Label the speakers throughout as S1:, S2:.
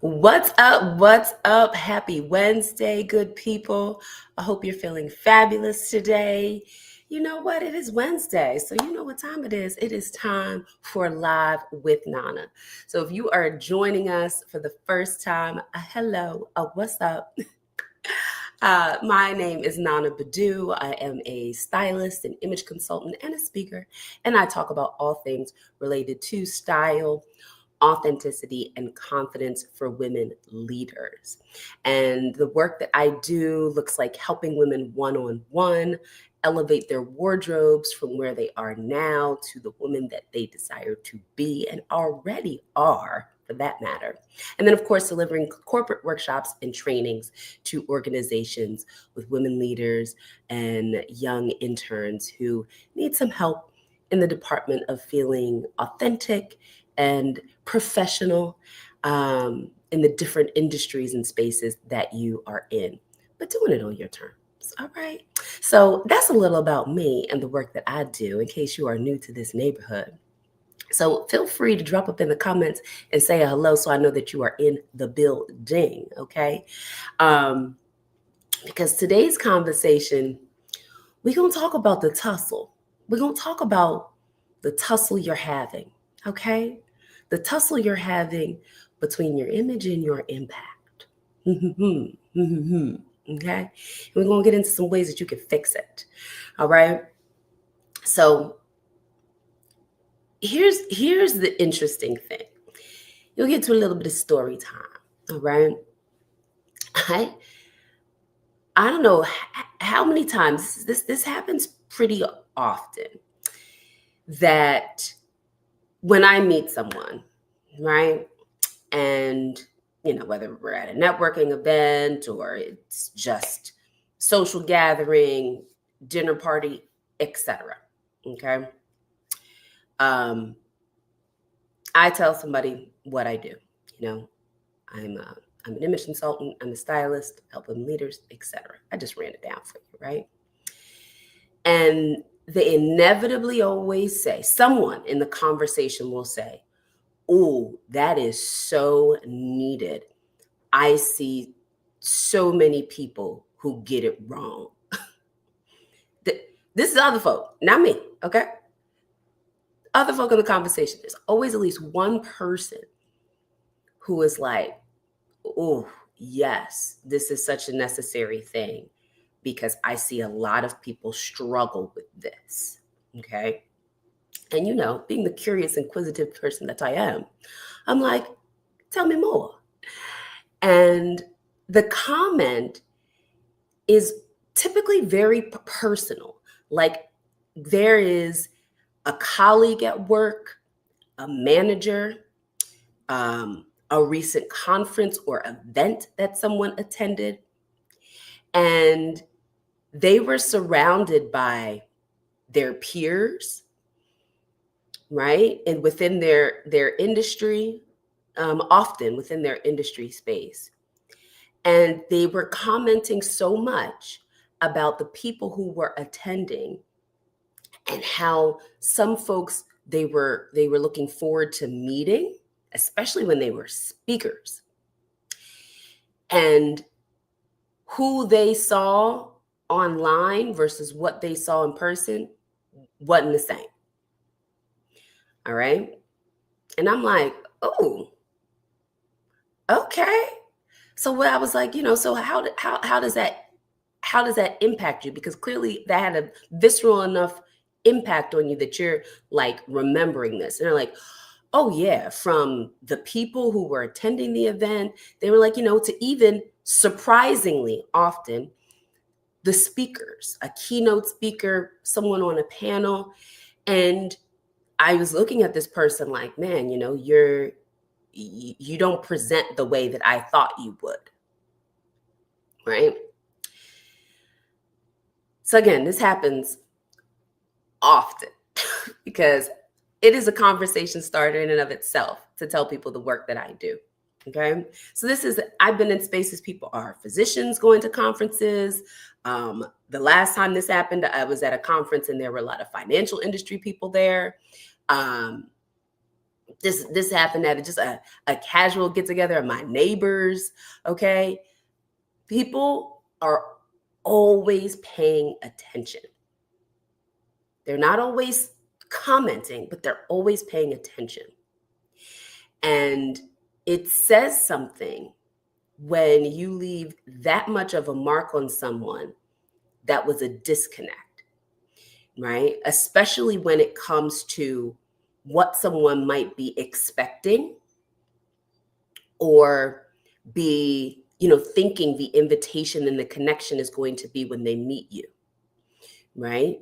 S1: What's up? What's up? Happy Wednesday, good people. I hope you're feeling fabulous today. You know what? It is Wednesday, so you know what time it is. It is time for Live with Nana. So if you are joining us for the first time, hello, what's up? My name is Nana Badu. I am a stylist, an image consultant, and a speaker, and I talk about all things related to style, authenticity, and confidence for women leaders. And the work that I do looks like helping women one-on-one elevate their wardrobes from where they are now to the woman that they desire to be and already are, for that matter. And then, of course, delivering corporate workshops and trainings to organizations with women leaders and young interns who need some help in the department of feeling authentic and professional in the different industries and spaces that you are in, but doing it on your terms. All right. So that's a little about me and the work that I do in case you are new to this neighborhood. So feel free to drop up in the comments and say a hello so I know that you are in the building. Okay. Because today's conversation, we're going to talk about the tussle. We're going to talk about the tussle you're having. Okay. The tussle you're having between your image and your impact. Okay. And we're going to get into some ways that you can fix it. All right. So here's the interesting thing. You'll get to a little bit of story time. All right. I don't know how many times this happens pretty often that when I meet someone, right? And, whether we're at a networking event or it's just social gathering, dinner party, etc. Okay. I tell somebody what I do. I'm an image consultant, I'm a stylist, help women leaders, etc. I just ran it down for you, right? And they inevitably always say, someone in the conversation will say, "Oh, that is so needed. I see so many people who get it wrong." This is other folk, not me, okay? Other folk in the conversation. There's always at least one person who is like, "Oh, yes, this is such a necessary thing because I see a lot of people struggle with this." Okay. And being the curious, inquisitive person that I am, I'm like, "Tell me more." And the comment is typically very personal. Like there is a colleague at work, a manager, a recent conference or event that someone attended, and they were surrounded by their peers, right? And within their industry, often within their industry space. And they were commenting so much about the people who were attending and how some folks they were looking forward to meeting, especially when they were speakers. And who they saw online versus what they saw in person wasn't the same. All right. And I'm like, "Oh, okay." So what I was like, so how does that impact you? Because clearly that had a visceral enough impact on you that you're like remembering this. And they're like, "Oh yeah," from the people who were attending the event, they were like, to even surprisingly often the speakers, a keynote speaker, someone on a panel. And I was looking at this person like, "Man, you don't present the way that I thought you would." Right? So again, this happens often because it is a conversation starter in and of itself to tell people the work that I do. Okay. So I've been in spaces, people are physicians going to conferences. The last time this happened, I was at a conference and there were a lot of financial industry people there. This happened at just a casual get together of my neighbors. Okay. People are always paying attention. They're not always commenting, but they're always paying attention. And it says something when you leave that much of a mark on someone that was a disconnect, right? Especially when it comes to what someone might be expecting or be, thinking the invitation and the connection is going to be when they meet you, right?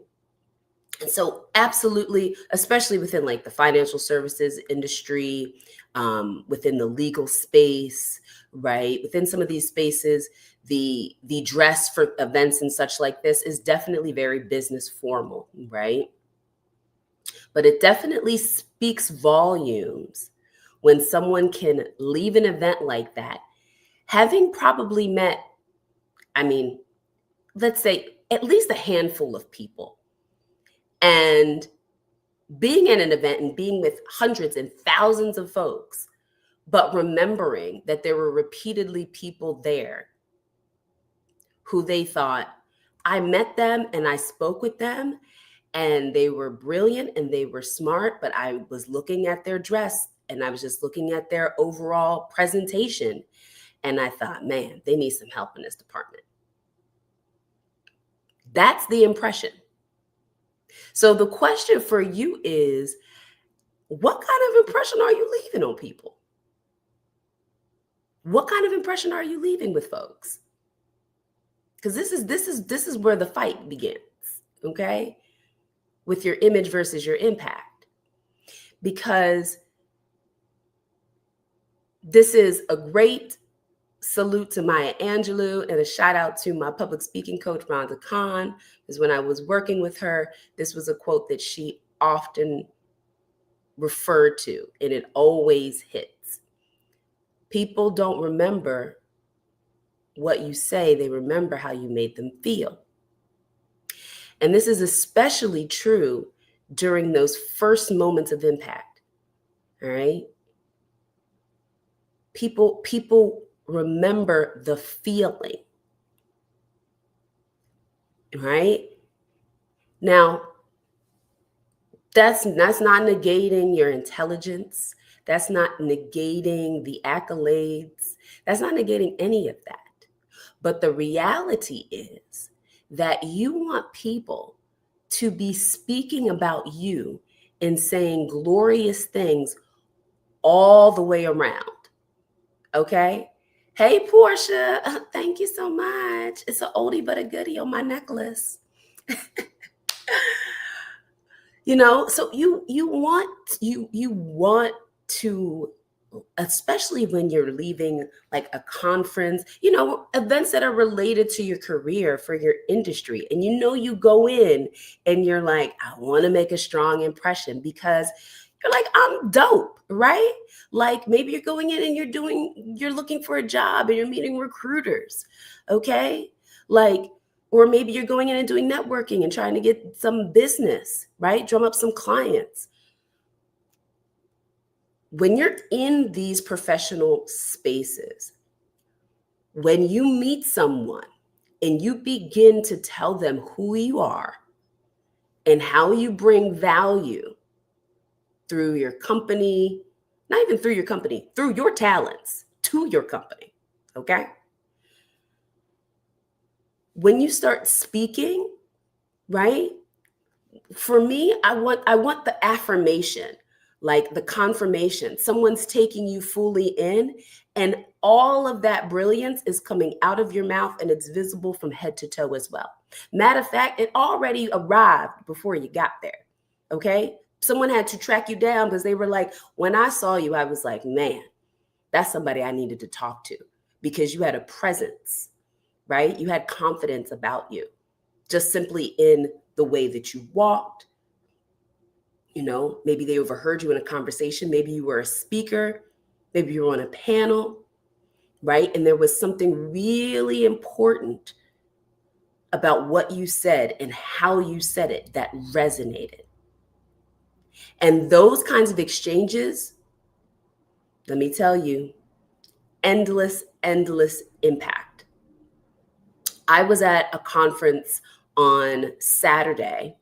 S1: And so absolutely, especially within like the financial services industry, within the legal space, right? Within some of these spaces, the dress for events and such like this is definitely very business formal, right? But it definitely speaks volumes when someone can leave an event like that, having probably met, I mean, let's say at least a handful of people, and being at an event and being with hundreds and thousands of folks, but remembering that there were repeatedly people there who they thought, I met them and I spoke with them and they were brilliant and they were smart, but I was looking at their dress and I was just looking at their overall presentation. And I thought, man, they need some help in this department. That's the impression. So the question for you is, what kind of impression are you leaving on people? What kind of impression are you leaving with folks? Because this is where the fight begins, okay? With your image versus your impact. Because this is a great salute to Maya Angelou and a shout out to my public speaking coach, Rhonda Khan, because when I was working with her, this was a quote that she often referred to, and it always hits. People don't remember what you say, they remember how you made them feel. And this is especially true during those first moments of impact. All right. People remember the feeling. Right? Now, that's not negating your intelligence. That's not negating the accolades. That's not negating any of that. But the reality is that you want people to be speaking about you and saying glorious things all the way around. Okay? Hey, Portia, thank you so much. It's an oldie but a goodie on my necklace. So you want to, especially when you're leaving like a conference, events that are related to your career for your industry. And you go in and you're like, I want to make a strong impression because you're like, I'm dope, right? Like maybe you're going in and you're looking for a job and you're meeting recruiters, okay? Like, or maybe you're going in and doing networking and trying to get some business, right? Drum up some clients. When you're in these professional spaces, when you meet someone and you begin to tell them who you are and how you bring value through your company, not even through your company, through your talents to your company, okay? When you start speaking, right? For me, I want the affirmation, like the confirmation. Someone's taking you fully in, and all of that brilliance is coming out of your mouth and it's visible from head to toe as well. Matter of fact, it already arrived before you got there, okay? Someone had to track you down because they were like, when I saw you, I was like, man, that's somebody I needed to talk to because you had a presence, right? You had confidence about you, just simply in the way that you walked. Maybe they overheard you in a conversation. Maybe you were a speaker. Maybe you were on a panel, right? And there was something really important about what you said and how you said it that resonated. And those kinds of exchanges Let me tell you, endless, endless impact. I was at a conference on Saturday,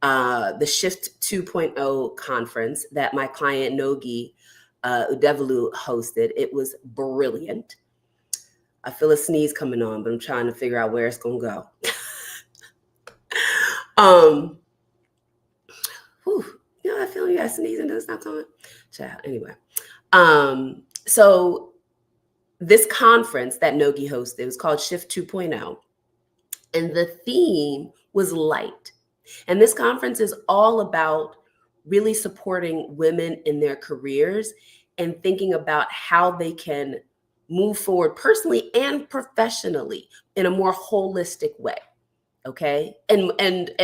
S1: the Shift 2.0 conference that my client Nogi Udevelu hosted. It was brilliant. I feel a sneeze coming on, but I'm trying to figure out where it's going to go. Whew, you know that feeling you got sneezing doesn't stop coming? Child, anyway. So this conference that Nogi hosted was called Shift 2.0, and the theme was light. And this conference is all about really supporting women in their careers and thinking about how they can move forward personally and professionally in a more holistic way. Okay? And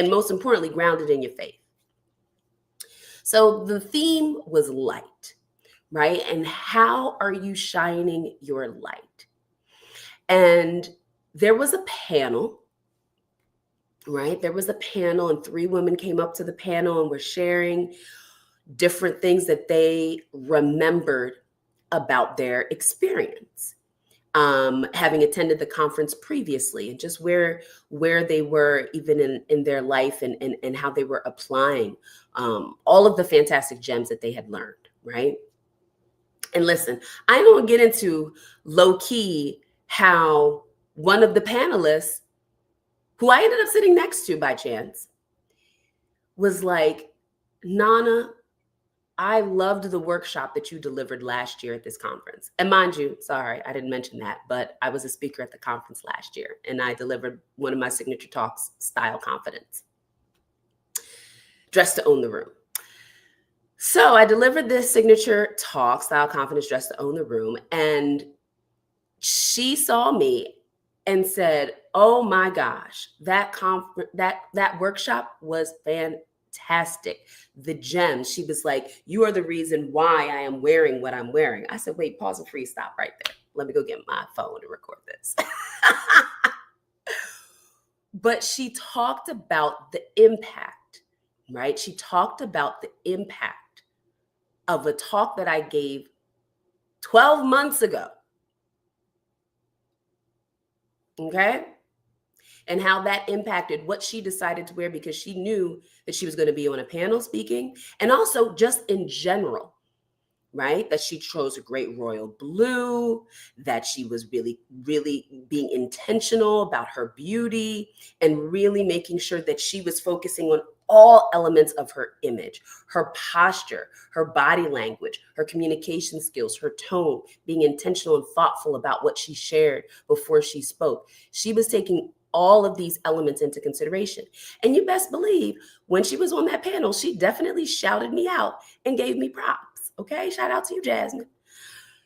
S1: most importantly, grounded in your faith. So the theme was light, right? And how are you shining your light? And there was a panel, right? There was a panel, and 3 women came up to the panel and were sharing different things that they remembered about their experience, having attended the conference previously, and just where they were even in their life, and how they were applying all of the fantastic gems that they had learned, right? And listen, I don't get into low key how one of the panelists, who I ended up sitting next to by chance, was like, Naana, I loved the workshop that you delivered last year at this conference. And mind you, sorry, I didn't mention that, but I was a speaker at the conference last year, and I delivered one of my signature talks, Style Confidence, Dress to Own the Room. So I delivered this signature talk, Style Confidence, Dress to Own the Room, and she saw me and said, "Oh my gosh, that workshop was fantastic. The gems." She was like, "You are the reason why I am wearing what I'm wearing." I said, "Wait, pause and freeze, stop right there. Let me go get my phone to record this." But she talked about the impact, right? She talked about the impact of a talk that I gave 12 months ago. Okay? And how that impacted what she decided to wear, because she knew that she was going to be on a panel speaking, and also just in general, right? That she chose a great royal blue, that she was really, really being intentional about her beauty, and really making sure that she was focusing on all elements of her image, her posture, her body language, her communication skills, her tone, being intentional and thoughtful about what she shared before she spoke. She was taking all of these elements into consideration. And you best believe when she was on that panel, she definitely shouted me out and gave me props. Okay, shout out to you, Jasmine.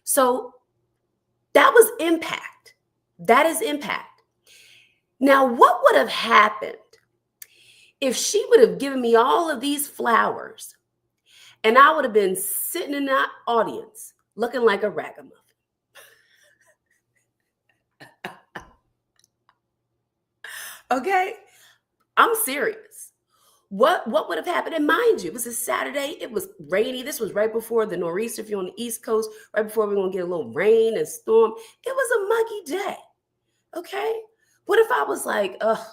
S1: So that was impact. That is impact. Now, what would have happened if she would have given me all of these flowers and I would have been sitting in that audience looking like a ragamuffin? Okay, I'm serious. What would have happened? And mind you, it was a Saturday. It was rainy. This was right before the nor'easter, if you're on the East Coast, right before we're going to get a little rain and storm. It was a muggy day. Okay, what if I was like, ugh,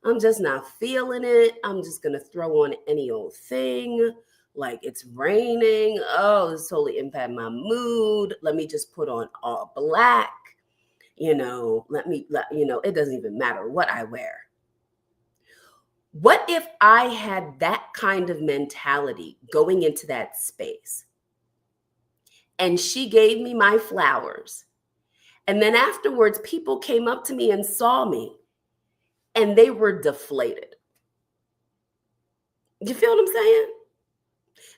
S1: I'm just not feeling it. I'm just going to throw on any old thing. Like, it's raining. Oh, this totally impacted my mood. Let me just put on all black. It doesn't even matter what I wear. What if I had that kind of mentality going into that space, and she gave me my flowers, and then afterwards people came up to me and saw me and they were deflated? You feel what I'm saying?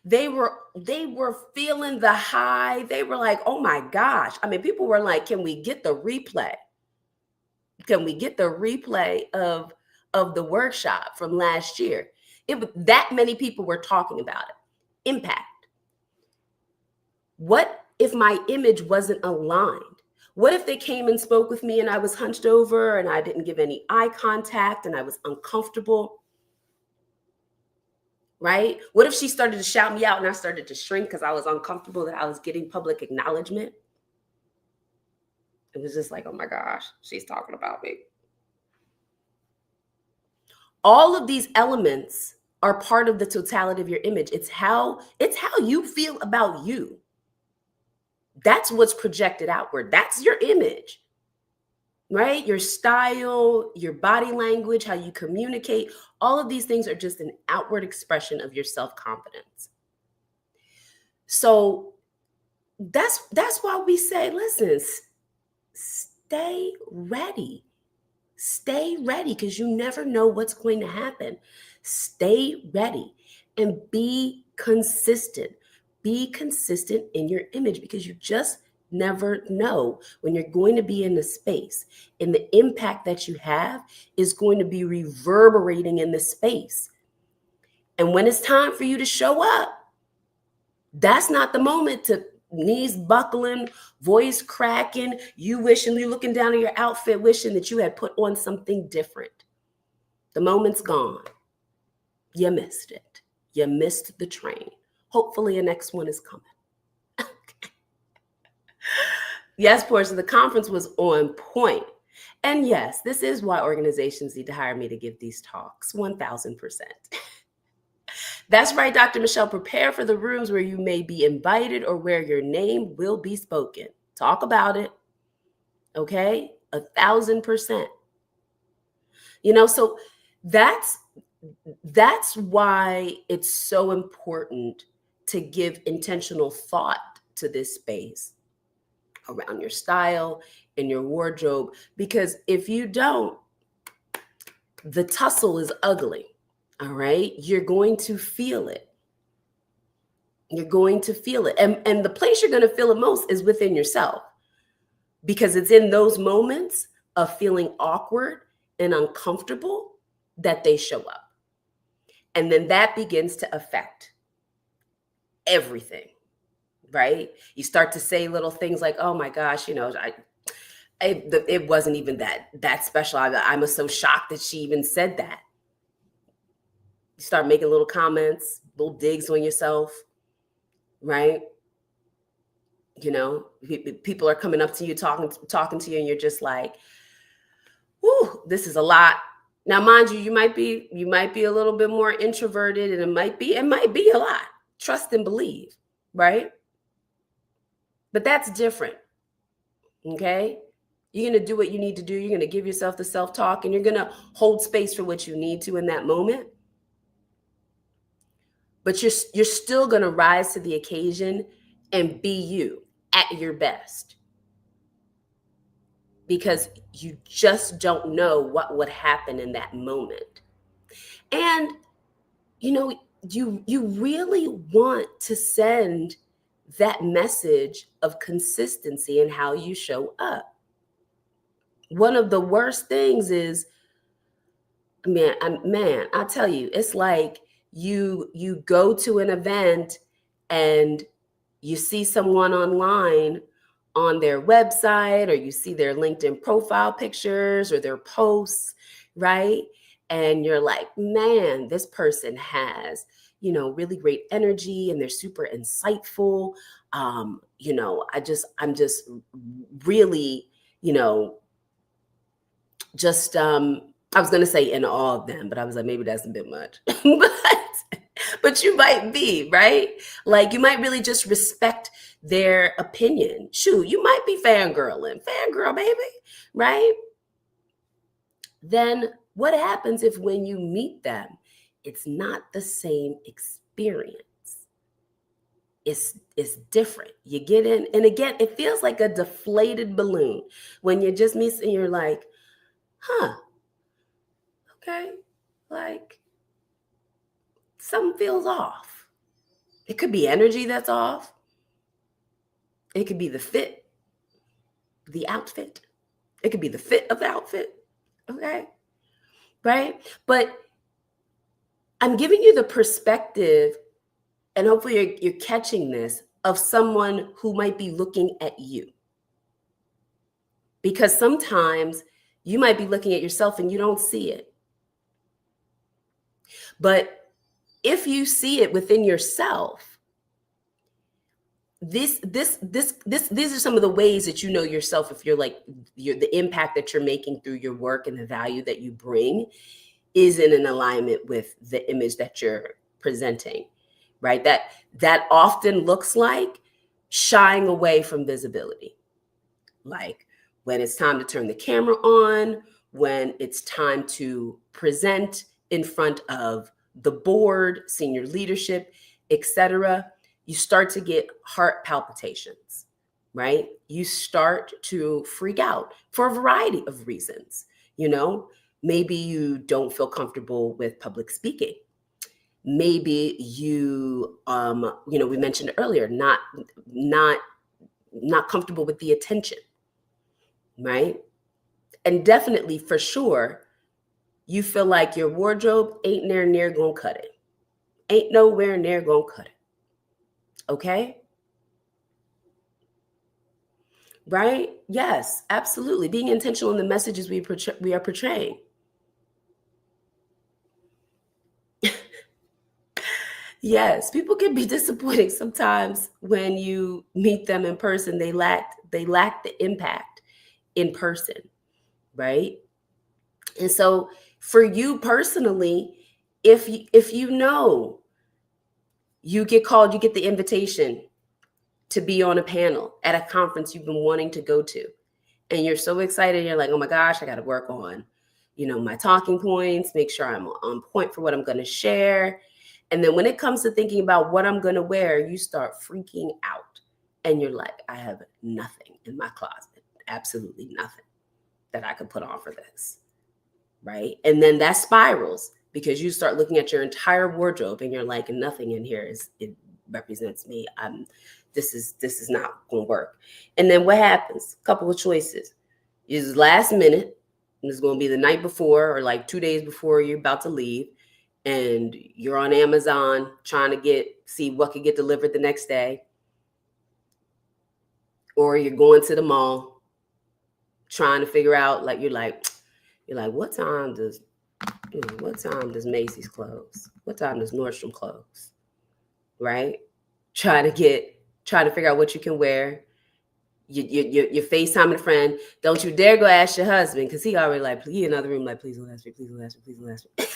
S1: They were feeling the high. They were like, "Oh my gosh." I mean, people were like, "Can we get the replay? Can we get the replay of the workshop from last year?" That many people were talking about it. Impact. What if my image wasn't aligned? What if they came and spoke with me and I was hunched over and I didn't give any eye contact and I was uncomfortable? right? What if she started to shout me out and I started to shrink because I was uncomfortable that I was getting public acknowledgement? It was just like, oh my gosh, she's talking about me. All of these elements are part of the totality of your image. It's how you feel about you. That's what's projected outward. That's your image, right? Your style, your body language, how you communicate, all of these things are just an outward expression of your self-confidence. So that's why we say, listen, stay ready. Stay ready because you never know what's going to happen. Stay ready and be consistent. Be consistent in your image because you just never know when you're going to be in the space, and the impact that you have is going to be reverberating in the space. And when it's time for you to show up, that's not the moment to knees buckling, voice cracking, you wishing, you're looking down at your outfit, wishing that you had put on something different. The moment's gone. You missed it. You missed the train. Hopefully the next one is coming. Yes, Portia, the conference was on point. And yes, this is why organizations need to hire me to give these talks, 1000%. That's right, Dr. Michelle. Prepare for the rooms where you may be invited or where your name will be spoken. Talk about it. Okay? 1000%. So that's why it's so important to give intentional thought to this space around your style and your wardrobe, because if you don't, the tussle is ugly. All right. You're going to feel it. You're going to feel it. And the place you're going to feel it most is within yourself, because it's in those moments of feeling awkward and uncomfortable that they show up. And then that begins to affect everything, right? You start to say little things like, oh my gosh, it wasn't even that special. I'm so shocked that she even said that. You start making little comments, little digs on yourself, right? People are coming up to you, talking to you, and you're just like, whew, this is a lot. Now, mind you, you might be a little bit more introverted, and it might be a lot. Trust and believe, right? But that's different. Okay? You're going to do what you need to do. You're going to give yourself the self-talk, and you're going to hold space for what you need to in that moment. But you're still going to rise to the occasion and be you at your best, because you just don't know what would happen in that moment. And you really want to send that message of consistency in how you show up. One of the worst things is, man, I tell you, it's like you go to an event and you see someone online on their website, or you see their LinkedIn profile pictures or their posts, right? And you're like, man, this person has, really great energy, and they're super insightful. I'm just really, I was going to say in awe of them, but I was like, maybe that's a bit much. but you might be, right? Like, you might really just respect their opinion. Shoot, you might be fangirl, baby, right? Then what happens if when you meet them, it's not the same experience? It's different. You get in, and again, it feels like a deflated balloon when you just meet and you're like, huh, okay, like something feels off. It could be energy that's off. It could be the fit, the outfit. It could be the fit of the outfit. Okay. Right. But I'm giving you the perspective, and hopefully you're catching this, of someone who might be looking at you. Because sometimes you might be looking at yourself and you don't see it. But if you see it within yourself, these are some of the ways that you know yourself. If you're like, the impact that you're making through your work and the value that you bring is in an alignment with the image that you're presenting, right? That often looks like shying away from visibility. Like when it's time to turn the camera on, when it's time to present in front of the board, senior leadership, etc., you start to get heart palpitations, right? You start to freak out for a variety of reasons. Maybe you don't feel comfortable with public speaking. Maybe we mentioned earlier, not comfortable with the attention, right? And definitely, for sure, you feel like your wardrobe ain't near gonna cut it. Ain't nowhere near gonna cut it. Okay? Right? Yes, absolutely. Being intentional in the messages we are portraying. Yes, people can be disappointing sometimes when you meet them in person. They lack the impact in person, right? And so for you personally, if you know you get called, you get the invitation to be on a panel at a conference you've been wanting to go to, and you're so excited, you're like, oh my gosh, I got to work on, my talking points, make sure I'm on point for what I'm going to share. And then when it comes to thinking about what I'm going to wear, you start freaking out. And you're like, I have nothing in my closet, absolutely nothing that I could put on for this. Right? And then that spirals because you start looking at your entire wardrobe and you're like, nothing in here it represents me. This is not going to work. And then what happens? A couple of choices. It's last minute. And it's going to be the night before or like 2 days before you're about to leave. And you're on Amazon trying to see what could get delivered the next day. Or you're going to the mall trying to figure out, like, you're like, what time does Macy's close? What time does Nordstrom close? Right? Trying to figure out what you can wear. You're FaceTiming a friend. Don't you dare go ask your husband, because he already like, he in another room like, please don't ask me, please don't ask me, please don't ask me.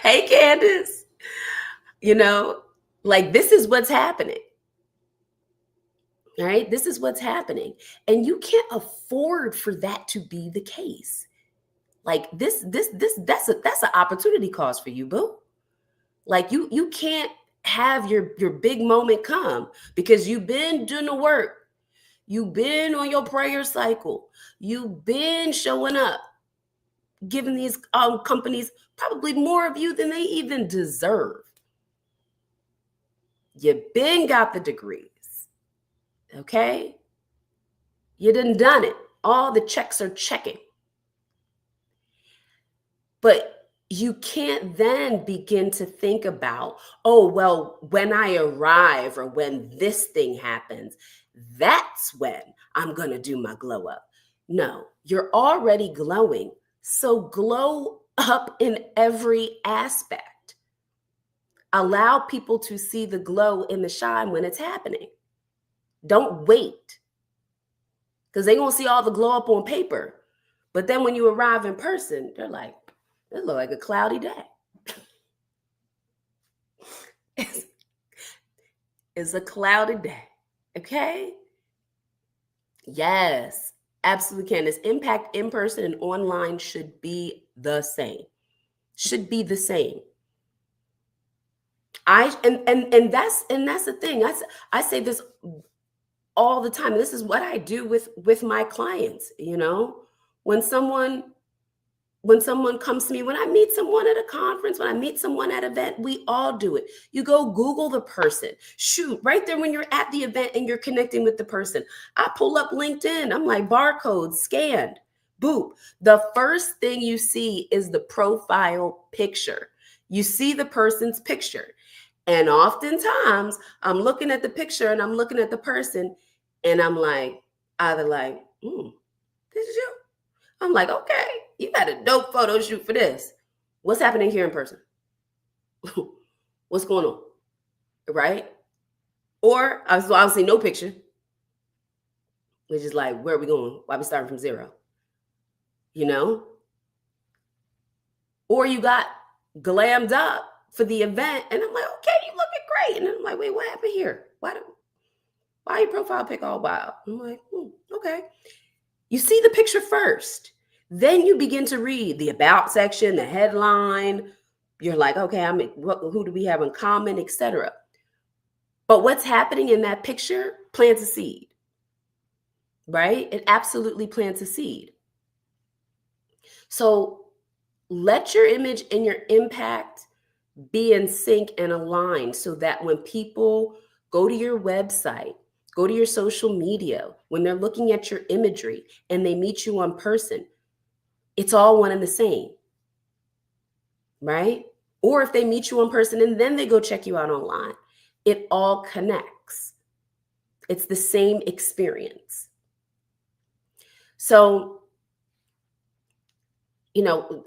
S1: Hey, Candace. Like, this is what's happening. Right? This is what's happening. And you can't afford for that to be the case. Like that's an opportunity cost for you, boo. Like you can't have your big moment come because you've been doing the work. You've been on your prayer cycle. You've been showing up, giving these companies probably more of you than they even deserve. You've been got the degrees. Okay? You done it. All the checks are checking. But you can't then begin to think about, oh, well, when I arrive or when this thing happens, that's when I'm going to do my glow up. No, you're already glowing. So glow up in every aspect. Allow people to see the glow and the shine when it's happening. Don't wait, because they're going to see all the glow up on paper. But then when you arrive in person, they're like, it looks like a cloudy day. It's a cloudy day. Okay? Yes, absolutely can. This impact in person and online should be the same. Should be the same. That's the thing. I say this all the time. This is what I do with my clients. When someone comes to me, when I meet someone at a conference, when I meet someone at an event, we all do it. You go Google the person. Shoot, right there when you're at the event and you're connecting with the person. I pull up LinkedIn. I'm like, barcode scanned. Boop. The first thing you see is the profile picture. You see the person's picture. And oftentimes I'm looking at the picture and I'm looking at the person and I'm like, either like, this is you. I'm like, okay, you got a dope photo shoot for this. What's happening here in person? What's going on? Right? Or obviously no picture, which is like, where are we going? Why are we starting from zero? You know? Or you got glammed up for the event, and I'm like, okay, you looking great. And then I'm like, wait, what happened here? Why your profile pic all wild? I'm like, okay. You see the picture first. Then you begin to read the about section, the headline. You're like, okay, who do we have in common, etc. But what's happening in that picture plants a seed, right? It absolutely plants a seed. So let your image and your impact be in sync and aligned so that when people go to your website, go to your social media, when they're looking at your imagery and they meet you in person, it's all one and the same, right? Or if they meet you in person and then they go check you out online, it all connects. It's the same experience. So,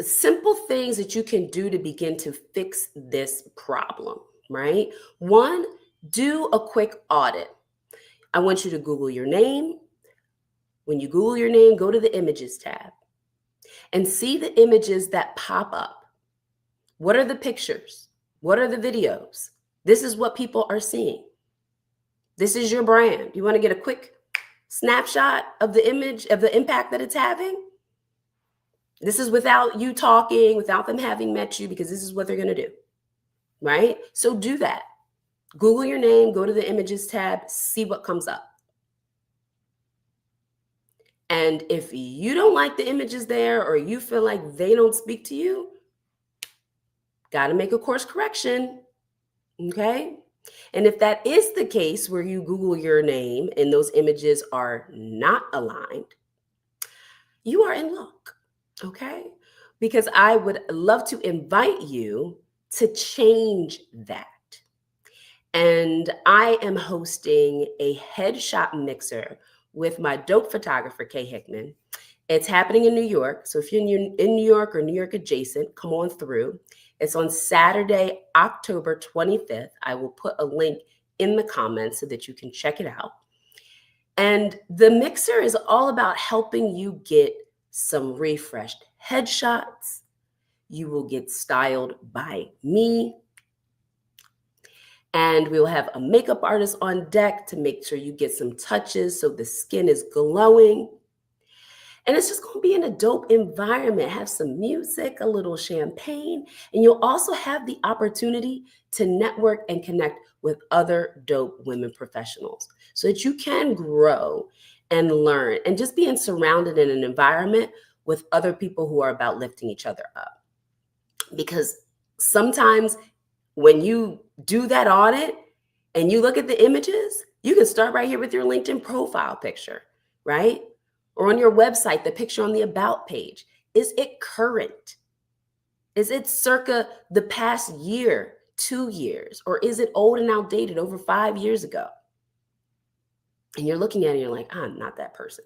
S1: simple things that you can do to begin to fix this problem, right? One, do a quick audit. I want you to Google your name. When you Google your name, go to the images tab and see the images that pop up. What are the pictures? What are the videos? This is what people are seeing. This is your brand. You want to get a quick snapshot of the image, of the impact that it's having? This is without you talking, without them having met you, because this is what they're going to do, right? So do that. Google your name, go to the images tab, see what comes up. And if you don't like the images there or you feel like they don't speak to you, got to make a course correction, okay? And if that is the case where you Google your name and those images are not aligned, you are in luck, okay? Because I would love to invite you to change that. And I am hosting a headshot mixer with my dope photographer, Kay Hickman. It's happening in New York. So if you're in New York or New York adjacent, come on through. It's on Saturday, October 25th. I will put a link in the comments so that you can check it out. And the mixer is all about helping you get some refreshed headshots. You will get styled by me. And we will have a makeup artist on deck to make sure you get some touches so the skin is glowing. And it's just going to be in a dope environment. Have some music, a little champagne, and you'll also have the opportunity to network and connect with other dope women professionals so that you can grow and learn and just being surrounded in an environment with other people who are about lifting each other up. Because sometimes when you do that audit and you look at the images, you can start right here with your LinkedIn profile picture, right? Or on your website, the picture on the about page. Is it current? Is it circa the past year, 2 years? Or is it old and outdated over 5 years ago? And you're looking at it and you're like, I'm not that person.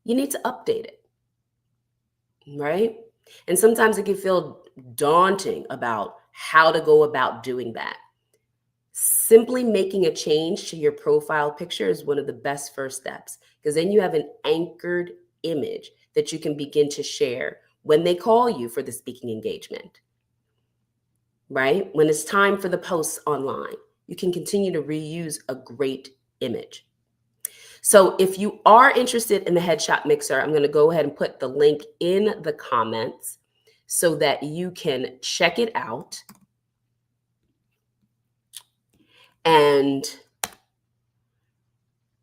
S1: You need to update it, right? And sometimes it can feel daunting about how to go about doing that. Simply making a change to your profile picture is one of the best first steps, because then you have an anchored image that you can begin to share when they call you for the speaking engagement, right? When it's time for the posts online, you can continue to reuse a great image. So if you are interested in the headshot mixer, I'm going to go ahead and put the link in the comments so that you can check it out. And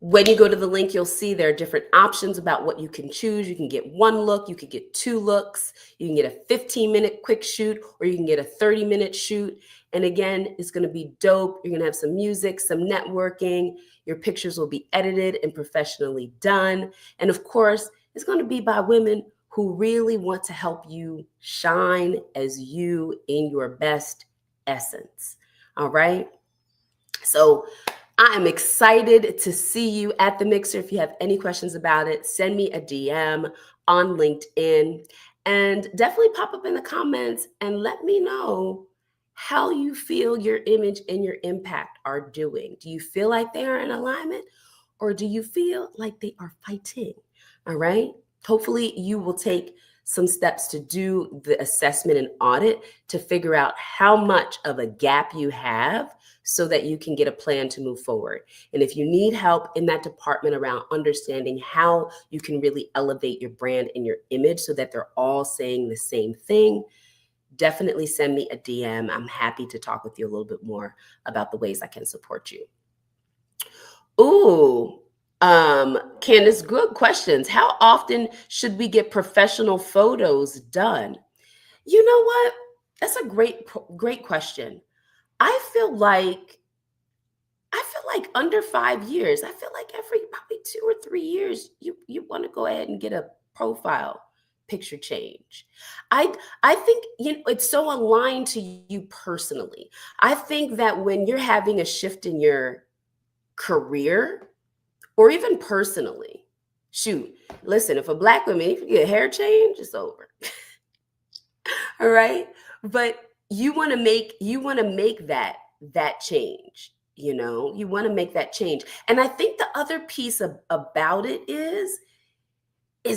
S1: when you go to the link, you'll see there are different options about what you can choose. You can get one look, you could get 2 looks, you can get a 15-minute quick shoot, or you can get a 30-minute shoot. And again, it's going to be dope. You're going to have some music, some networking. Your pictures will be edited and professionally done. And of course, it's going to be by women who really want to help you shine as you in your best essence. All right. So I am excited to see you at the mixer. If you have any questions about it, send me a DM on LinkedIn. And definitely pop up in the comments and let me know how you feel your image and your impact are doing. Do you feel like they are in alignment, or do you feel like they are fighting? All right. Hopefully, you will take some steps to do the assessment and audit to figure out how much of a gap you have so that you can get a plan to move forward. And if you need help in that department around understanding how you can really elevate your brand and your image so that they're all saying the same thing, definitely send me a DM. I'm happy to talk with you a little bit more about the ways I can support you. Ooh, Candace, good questions. How often should we get professional photos done? You know what? That's a great question. I feel like under 5 years. I feel like every probably 2 or 3 years, you want to go ahead and get a profile picture change. I I think it's so aligned to you personally. I think that when you're having a shift in your career or even personally, shoot, listen, if a black woman, if you get a hair change, it's over. All right. But you want to make that change. You want to make that change. And I think the other piece about it is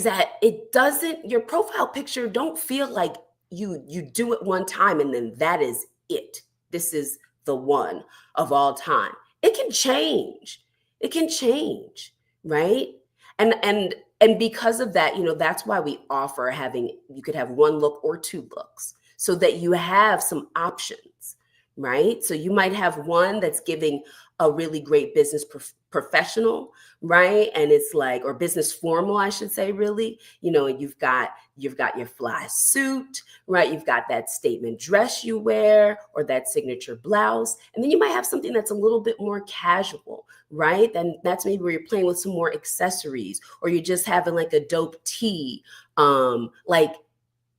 S1: that it doesn't your profile picture don't feel like you do it one time and then that is it. This is the one of all time. It can change. It can change, right? And because of that, that's why we offer having you could have one look or two looks so that you have some options, right? So you might have one that's giving a really great business professional, right? And it's like, or business formal, I should say, really. You've got your fly suit, right? You've got that statement dress you wear or that signature blouse. And then you might have something that's a little bit more casual, right? Then that's maybe where you're playing with some more accessories, or you're just having like a dope tee.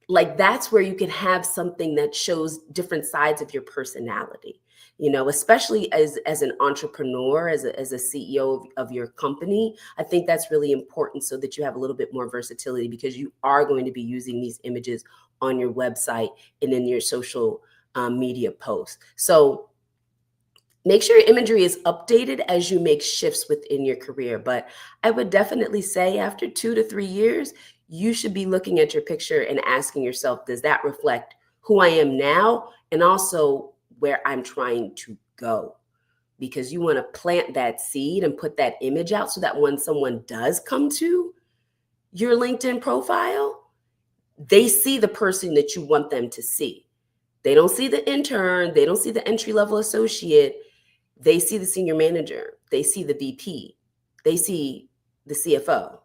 S1: Like that's where you can have something that shows different sides of your personality, especially as an entrepreneur, as a CEO of your company. I think that's really important so that you have a little bit more versatility, because you are going to be using these images on your website and in your social media posts. So make sure your imagery is updated as you make shifts within your career. But I would definitely say after 2 to 3 years, you should be looking at your picture and asking yourself, does that reflect who I am now and also where I'm trying to go? Because you want to plant that seed and put that image out so that when someone does come to your LinkedIn profile, they see the person that you want them to see. They don't see the intern, they don't see the entry level associate. They see the senior manager, they see the VP, they see the CFO,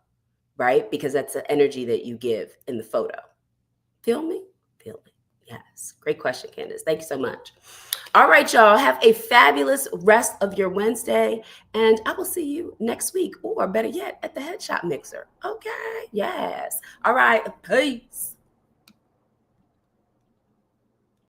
S1: right? Because that's the energy that you give in the photo. Feel me? Feel me. Yes. Great question, Candace. Thank you so much. All right, y'all. Have a fabulous rest of your Wednesday. And I will see you next week, or better yet, at the Headshot Mixer. Okay. Yes. All right. Peace.